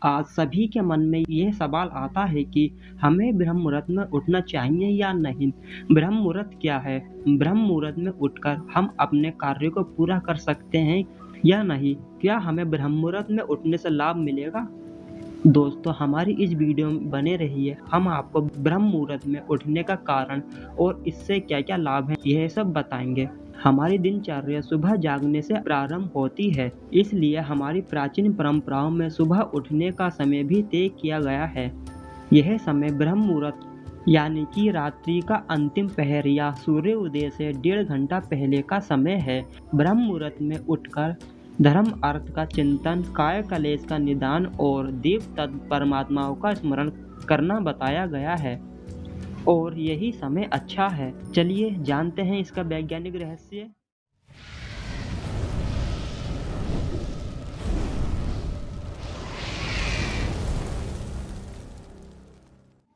आज सभी के मन में ये सवाल आता है कि हमें ब्रह्म मुहूर्त में उठना चाहिए या नहीं। ब्रह्म मुहूर्त क्या है? ब्रह्म मुहूर्त में उठकर हम अपने कार्य को पूरा कर सकते हैं या नहीं? क्या हमें ब्रह्म मुहूर्त में उठने से लाभ मिलेगा? दोस्तों, हमारी इस वीडियो में बने रहिए। हम आपको ब्रह्म मुहूर्त में उठने का कारण और इससे क्या-क्या लाभ हैं, यह सब बताएंगे। हमारी दिनचर्या सुबह जागने से प्रारंभ होती है, इसलिए हमारी प्राचीन परंपराओं में सुबह उठने का समय भी तय किया गया है। यह समय ब्रह्म मुहूर्त यानी कि रात्रि का अंतिम पहर या सूर्योदय से 1.5 घंटा पहले का समय है। ब्रह्म मुहूर्त में उठकर धर्म अर्थ का चिंतन, काय कलेश का निदान और देव तत्व परमात्माओं का स्मरण करना बताया गया है और यही समय अच्छा है। चलिए जानते हैं इसका वैज्ञानिक रहस्य।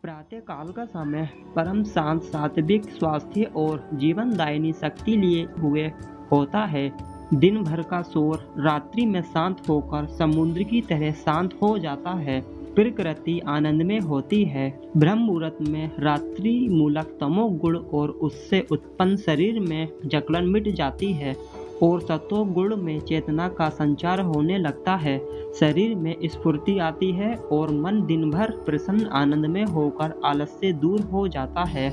प्रातः काल का समय परम शांत, सात्विक, स्वास्थ्य और जीवनदायिनी शक्ति लिए हुए होता है। दिन भर का शोर रात्रि में शांत होकर समुद्र की तरह शांत हो जाता है। प्रकृति आनंद में होती है। ब्रह्म मुहूर्त में रात्रि मूलक तमोगुण और उससे उत्पन्न शरीर में जकड़न मिट जाती है और सतोगुण में चेतना का संचार होने लगता है। शरीर में स्फूर्ति आती है और मन दिन भर प्रसन्न आनंद में होकर आलस से दूर हो जाता है।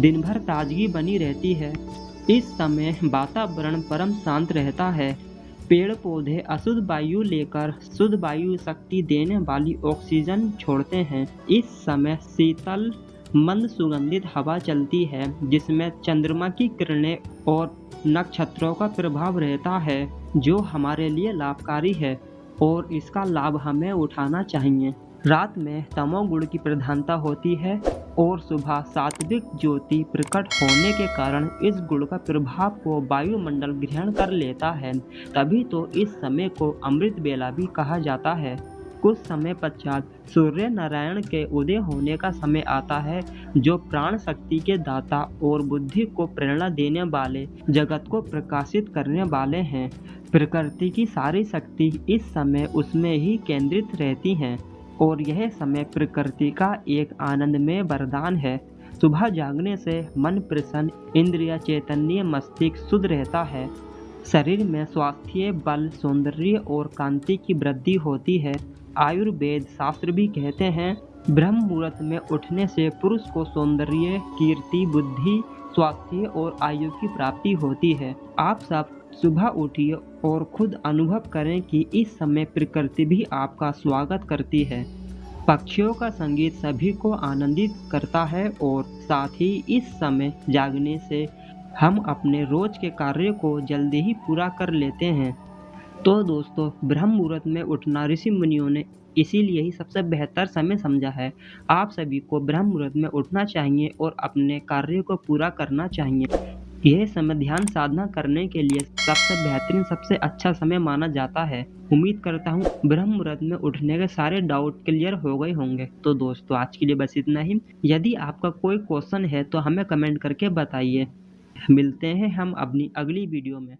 दिन भर ताजगी बनी रहती है। इस समय वातावरण परम शांत रहता है। पेड़ पौधे अशुद्ध वायु लेकर शुद्ध वायु शक्ति देने वाली ऑक्सीजन छोड़ते हैं। इस समय शीतल मंद सुगंधित हवा चलती है जिसमें चंद्रमा की किरणें और नक्षत्रों का प्रभाव रहता है, जो हमारे लिए लाभकारी है और इसका लाभ हमें उठाना चाहिए। रात में तमोगुण की प्रधानता होती है और सुबह सात्विक ज्योति प्रकट होने के कारण इस गुण का प्रभाव को वायुमंडल ग्रहण कर लेता है। तभी तो इस समय को अमृत बेला भी कहा जाता है। कुछ समय पश्चात सूर्य नारायण के उदय होने का समय आता है, जो प्राण शक्ति के दाता और बुद्धि को प्रेरणा देने वाले, जगत को प्रकाशित करने वाले हैं। प्रकृति की सारी शक्ति इस समय उसमें ही केंद्रित रहती है और यह समय प्रकृति का एक आनंदमय वरदान है। सुबह जागने से मन प्रसन्न, इंद्रिय चैतन्य, मस्तिष्क शुद्ध रहता है। शरीर में स्वास्थ्य, बल, सौंदर्य और कांति की वृद्धि होती है। आयुर्वेद शास्त्र भी कहते हैं, ब्रह्म मुहूर्त में उठने से पुरुष को सौंदर्य, कीर्ति, बुद्धि, स्वास्थ्य और आयु की प्राप्ति होती है। आप सब सुबह उठिए और खुद अनुभव करें कि इस समय प्रकृति भी आपका स्वागत करती है। पक्षियों का संगीत सभी को आनंदित करता है और साथ ही इस समय जागने से हम अपने रोज के कार्य को जल्दी ही पूरा कर लेते हैं। तो दोस्तों, ब्रह्म मुहूर्त में उठना ऋषि मुनियों ने इसीलिए ही सबसे बेहतर समय समझा है। आप सभी को ब्रह्म मुहूर्त में उठना चाहिए और अपने कार्य को पूरा करना चाहिए। यह समय ध्यान साधना करने के लिए सबसे बेहतरीन, सबसे अच्छा समय माना जाता है। उम्मीद करता हूँ ब्रह्म मुहूर्त में उठने के सारे डाउट क्लियर हो गए होंगे। तो दोस्तों, आज के लिए बस इतना ही। यदि आपका कोई क्वेश्चन है तो हमें कमेंट करके बताइए। मिलते हैं हम अपनी अगली वीडियो में।